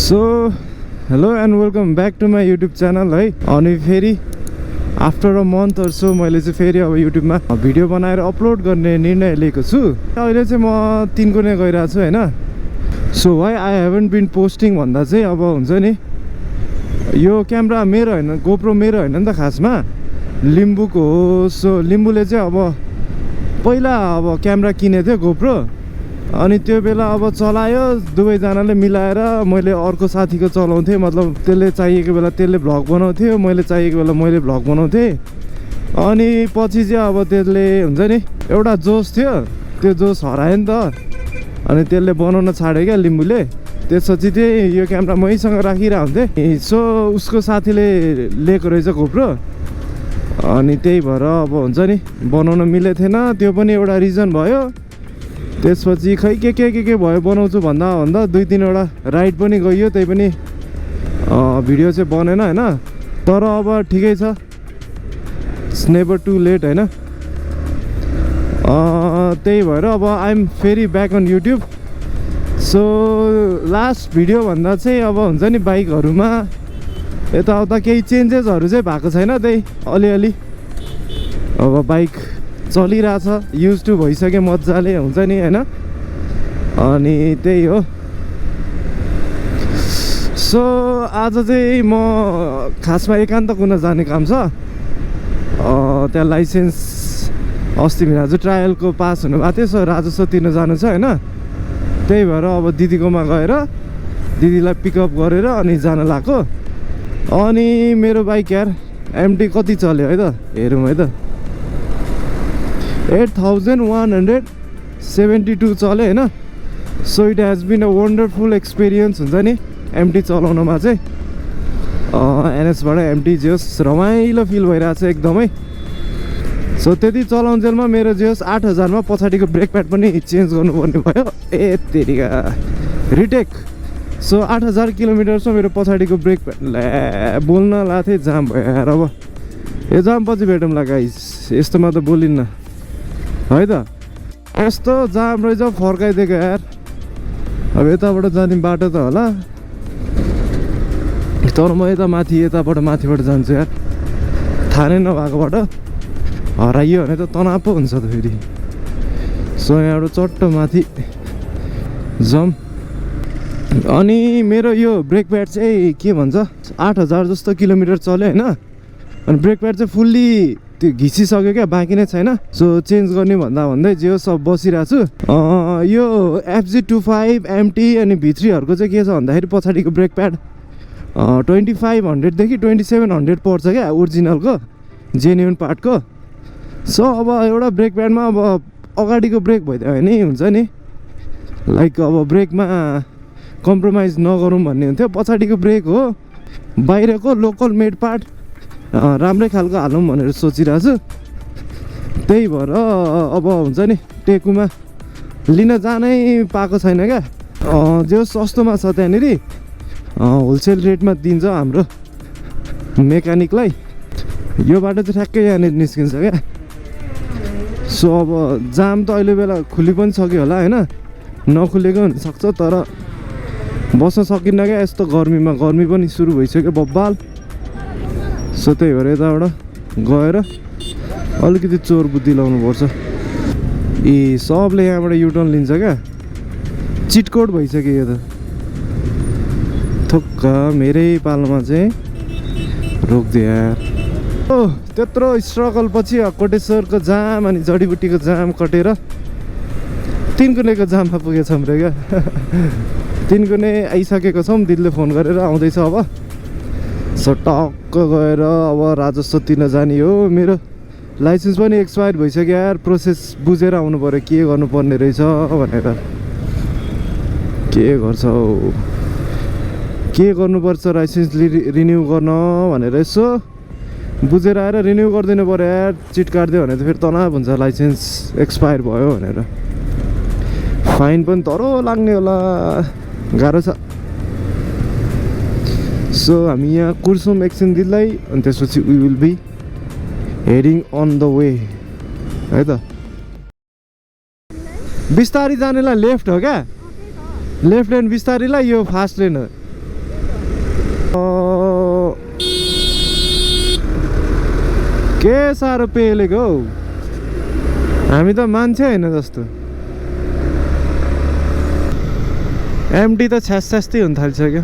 So hello and welcome back to my YouTube channel है। अनि फेरि after a month or so मैले चाहिँ फेरि अब युट्युबमा भिडियो बनाएर अपलोड गर्ने निर्णय लिएको छु। अहिले चाहिँ म तिनकुने गइरहेको छु होइन। So why I haven't been posting भन्दा चाहिँ अब हुन्छ नि, यो क्यामेरा मेरो होइन, गोप्रो मेरो होइन नि त, खासमा लिम्बूको हो। सो लिम्बूले चाहिँ अब पहिला अब क्यामेरा किनेको थियो गोप्रो, अनि त्यो बेला अब चलायो दुवैजनाले मिलाएर। मैले अर्को साथीको चलाउँथेँ, मतलब त्यसले चाहिएको बेला त्यसले भ्लग बनाउँथ्यो, मैले चाहिएको बेला मैले भ्लग बनाउँथेँ। अनि पछि चाहिँ अब त्यसले हुन्छ नि एउटा जोस थियो, त्यो जोस हरायो नि त, अनि त्यसले बनाउन छाड्यो क्या लिम्बूले। त्यसपछि चाहिँ यो क्यामेरा मैसँग राखिरहेको हुन्थेँ। सो उसको साथीले लिएको रहेछ गोप्रो, अनि त्यही भएर अब हुन्छ नि बनाउन मिलेको थिएन। त्यो पनि एउटा रिजन भयो। त्यसपछि खै के भयो बनाउँछु भन्दा भन्दा 2-3वटा राइड पनि गइयो, त्यही पनि भिडियो चाहिँ बनेन होइन। तर अब ठिकै छ, इट्स नेभर टु लेट होइन। त्यही भएर अब आइएम फेरि back on YouTube. So last video भन्दा चाहिँ अब हुन्छ नि बाइकहरूमा यताउता केही चेन्जेसहरू चाहिँ भएको छैन, त्यही अलिअलि अब बाइक चलिरहेछ, युज टु भइसक्यो मजाले हुन्छ नि होइन। अनि त्यही हो। सो आज चाहिँ म खासमा एकान्त कुन जाने काम छ। त्यहाँ लाइसेन्स अस्ति महिना चाहिँ ट्रायलको पास हुनु भएको थियो। सो राजस्व तिर्न जानु छ होइन। त्यही भएर अब दिदीकोमा गएर दिदीलाई पिकअप गरेर अनि जान लाग्यो। अनि मेरो बाइक यार एमटी कति चल्यो है त, हेरौँ है त, 8172 चल्यो होइन। So it has been a wonderful experience हुन्छ नि एमटी चलाउनमा चाहिँ। एनएसबाट एमटी जियोस् रमाइलो फिल भइरहेको छ एकदमै। सो त्यति चलाउन्जेलमा मेरो जियोस् 8000मा पछाडिको ब्रेक प्याड पनि चेन्ज गर्नुपर्ने भयो। ए तेरिका रिटेक। सो 8000 किलोमिटर्समा मेरो पछाडिको ब्रेक प्याड बोल्न लाग्थेँ, जाम भयो यार। अब यो जाम पछि भेटौँला गाइस, यस्तोमा त बोलिन्न है त। यस्तो जाम रहेछ फर्काइदिएको यार। अब यताबाट जाने बाटो त होला, तर म यता यताबाट माथिबाट जान्छु यार। थाहा नै नभएकोबाट हराइयो भने त तनाव पो हुन्छ त फेरि। सो यहाँबाट चट्ट माथि जम। अनि मेरो यो ब्रेक प्याड चाहिँ के भन्छ 8000 जस्तो किलोमिटर चल्यो होइन। अनि ब्रेक प्याड चाहिँ फुल्ली त्यो घिसिसक्यो क्या, बाँकी नै छैन। सो चेन्ज गर्ने भन्दै जे सब बसिरहेको छु। यो FG25 MT अनि V3हरूको चाहिँ के छ भन्दाखेरि पछाडिको ब्रेक प्याड 2500देखि 2700 पर्छ क्या ओरिजिनलको जेन्युन पार्टको। सो अब एउटा ब्रेक प्याडमा अब अगाडिको ब्रेक भइदियो भने हुन्छ नि, लाइक अब ब्रेकमा कम्प्रोमाइज नगरौँ भन्ने हुन्थ्यो। पछाडिको ब्रेक हो, बाहिरको लोकल मेड पार्ट राम्रै खालको हालौँ भनेर सोचिरहेको छु। त्यही भएर अब हुन्छ नि टेकुमा लिन जानै पाएको छैन क्या। जो सस्तोमा छ त्यहाँनिर होलसेल रेटमा दिन्छ हाम्रो मेकानिकलाई। यो बाटो चाहिँ ठ्याक्कै यहाँनिर निस्किन्छ क्या। सो अब जाम त अहिले बेला खुली पनि सक्यो होला होइन, नखुलेको हुनसक्छ, तर बस्न सकिन्न क्या यस्तो गर्मीमा। गर्मी पनि सुरु भइसक्यो बब्बाल। सो त्यही भएर यताबाट गएर अलिकति चोर बुद्धि लाउनुपर्छ। ए सबले यहाँबाट युटर्न लिन्छ क्या, चिटकोड भइसक्यो यो त। थोक्क मेरै पालोमा चाहिँ रोकिदियो यार। त्यत्रो स्ट्रगल पछि कोटेश्वरको जाम अनि जडीबुटीको जाम कटेर तिनकुनेको जाममा पुगेछौँ रे क्या। तिनकुने आइसकेको छौँ, दिदीले फोन गरेर आउँदैछ अब। सो टक्क गएर अब राजस्व तिर्न जाने हो। मेरो लाइसेन्स पनि एक्सपायर भइसक्यो यार, प्रोसेस बुझेर आउनु पऱ्यो के गर्नुपर्ने रहेछ भनेर। के गर्छ हौ, के गर्नुपर्छ लाइसेन्स रिन्यू गर्न भनेर यसो बुझेर आएर रिन्यू गरिदिनु पऱ्यो यार। चिट काटिदियो भने त फेरि तनाव हुन्छ, लाइसेन्स एक्सपायर भयो भनेर। फाइन पनि तरो लाग्ने होला, गाह्रो छ। सो हामी यहाँ कुर्छौँ एकछिन दिदीलाई, अनि त्यसपछि we will be heading on the way है त। बिस्तारी जानेलाई लेफ्ट हो क्या, लेफ्ट लेन बिस्तारीलाई, यो फास्ट लेन हो। के साह्रो पेलेको हौ हामी त मान्छे होइन जस्तो एमडी त छ्यासछ्यास्तै हुन थालिसक्यो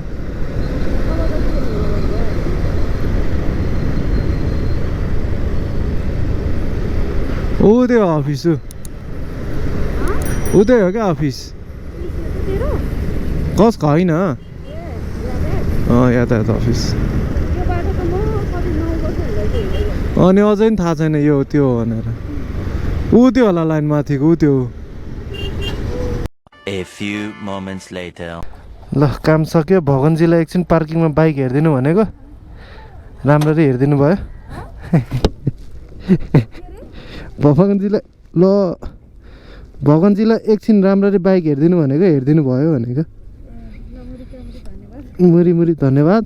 ऊ त्यो अफिस ऊ त्यही हो क्या अफिस कसको होइन यातायात अफिस अनि अझै पनि थाहा छैन यो त्यो भनेर ऊ त्यो होला लाइन माथिको ऊ त्यो A few moments later. ल काम सक्यो भगनजीलाई एकछिन पार्किङमा बाइक हेरिदिनु भनेको राम्ररी हेरिदिनु भयो भगनजीलाई एकछिन राम्ररी बाइक हेरिदिनु भनेको हेरिदिनु भयो भनेको मुरी मुरी धन्यवाद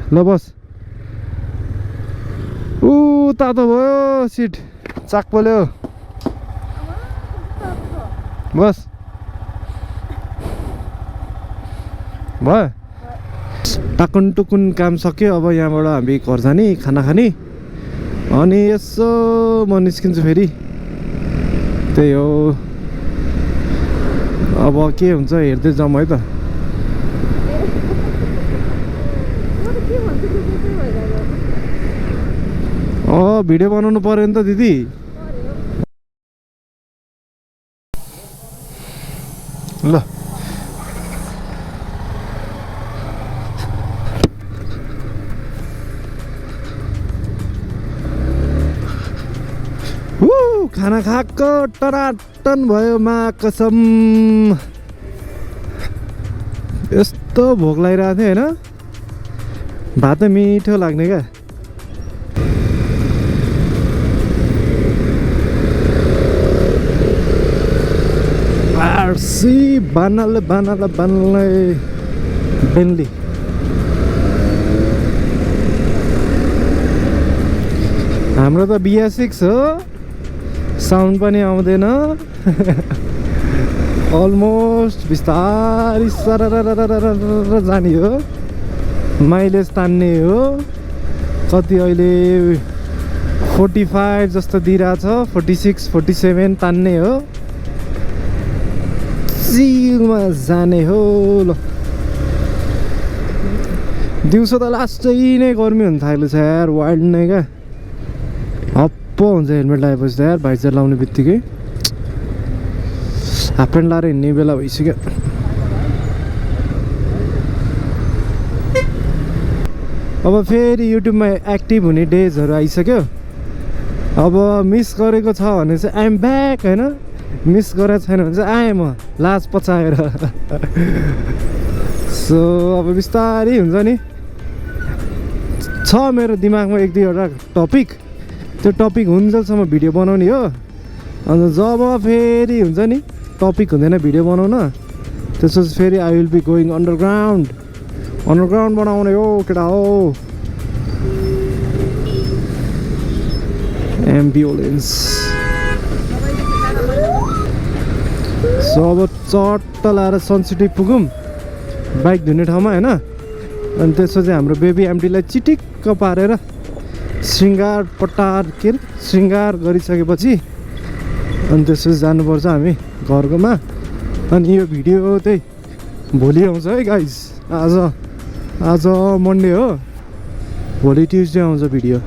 ल बस ऊ तातो भयो सिट चाक पोल्यो बस भयो टाकुन टुकुन काम सक्यो अब यहाँबाट हामी घर जाने खाना खाने अनि यसो म निस्किन्छु फेरि त्यही हो अब के हुन्छ हेर्दै जाउँ है त भिडियो बनाउनु पर्यो नि त दिदी ल खाना खाएको टनाटन भयो मा कसम यस्तो भोक लागिरहेको थियो होइन भात मिठो लाग्ने क्या आरसी बानाले बेन्ली हाम्रो त BS6 हो साउन्ड पनि आउँदैन अलमोस्ट बिस्तारै सरर जाने हो माइलेज तान्ने हो कति अहिले 45 जस्तो दिइरहेछ 46 47 तान्ने हो चिलमा जाने हो ल दिउँसो त लास्टै नै गर्मी हुन थालेको छ यार वाइल्ड नै क्या हप्प हुन्छ हेलमेट लगाएपछि त यार भाइचर लाउने बित्तिकै हाफ प्यान्ट लाएर हिँड्ने बेला भइसक्यो अब फेरि युट्युबमा एक्टिभ हुने डेजहरू आइसक्यो अब मिस गरेको छ भने चाहिँ आइएम ब्याक होइन मिस गरेको छैन भने चाहिँ आएँ म लाज पचाएर सो अब बिस्तारै हुन्छ नि छ मेरो दिमागमा एक दुईवटा टपिक त्यो टपिक हुन्जेलसम्म भिडियो बनाउने हो अन्त जब फेरि हुन्छ नि टपिक हुँदैन भिडियो बनाउन त्यसपछि फेरि I will be going underground बनाउने हो केटा हो एम्बुलेन्स सो अब चट्ट लाएर सनसिटी पुगौँ बाइक धुने ठाउँमा होइन अनि त्यसपछि हाम्रो बेबी एमडीलाई चिटिक्क पारेर श्रृङ्गार पटार के अरे श्रृङ्गार गरिसकेपछि अनि त्यसपछि जानुपर्छ हामी घरकोमा अनि यो भिडियो त्यही भोलि आउँछ है गाइज आज मन्डे हो भोलि ट्युसडे आउँछ भिडियो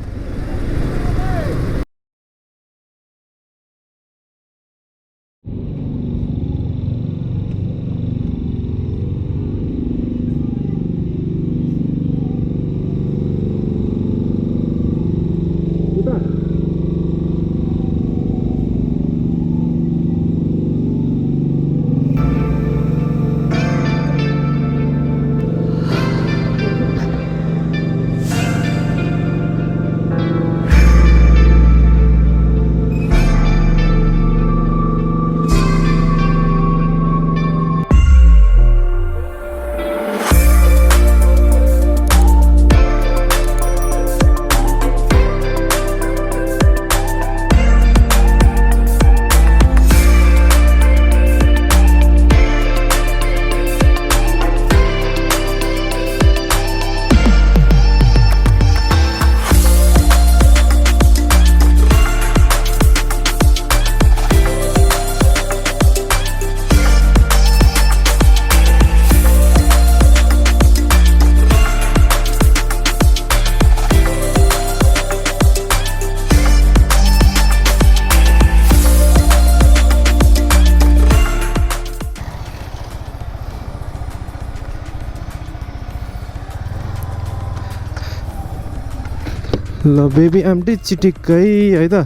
ल बेबी एम्टी चिटिक्कै है त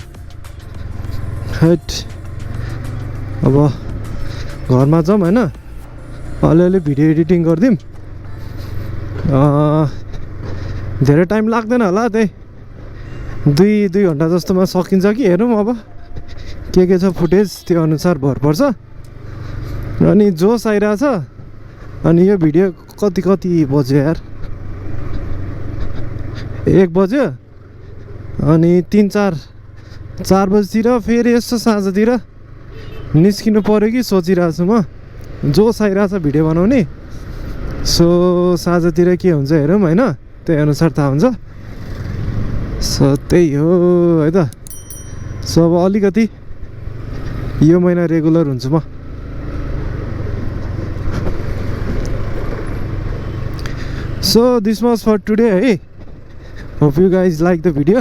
हैट अब घरमा जाउँ होइन अलिअलि भिडियो एडिटिङ गरिदिउँ धेरै टाइम लाग्दैन होला त्यही दुई घन्टा जस्तोमा सकिन्छ कि हेरौँ अब के छ फुटेज त्यो अनुसार भर पर्छ अनि जोस आइरहेछ अनि यो भिडियो कति बज्यो यार 1 बज्यो अनि 3-4 बजीतिर फेरि यसो साँझतिर निस्किनु पऱ्यो कि सोचिरहेको छु म जोस आइरहेछ भिडियो बनाउने सो साँझतिर के हुन्छ हेरौँ होइन त्यही अनुसार थाहा हुन्छ सो त्यही हो है त सो अब अलिकति यो महिना रेगुलर हुन्छु म so this was for today है hope you guys like the video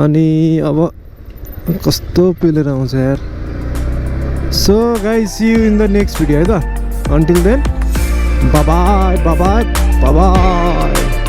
अनि अब कस्तो पेलेर आउँछ यार so guys see you in the next video है त until then bye bye bye bye bye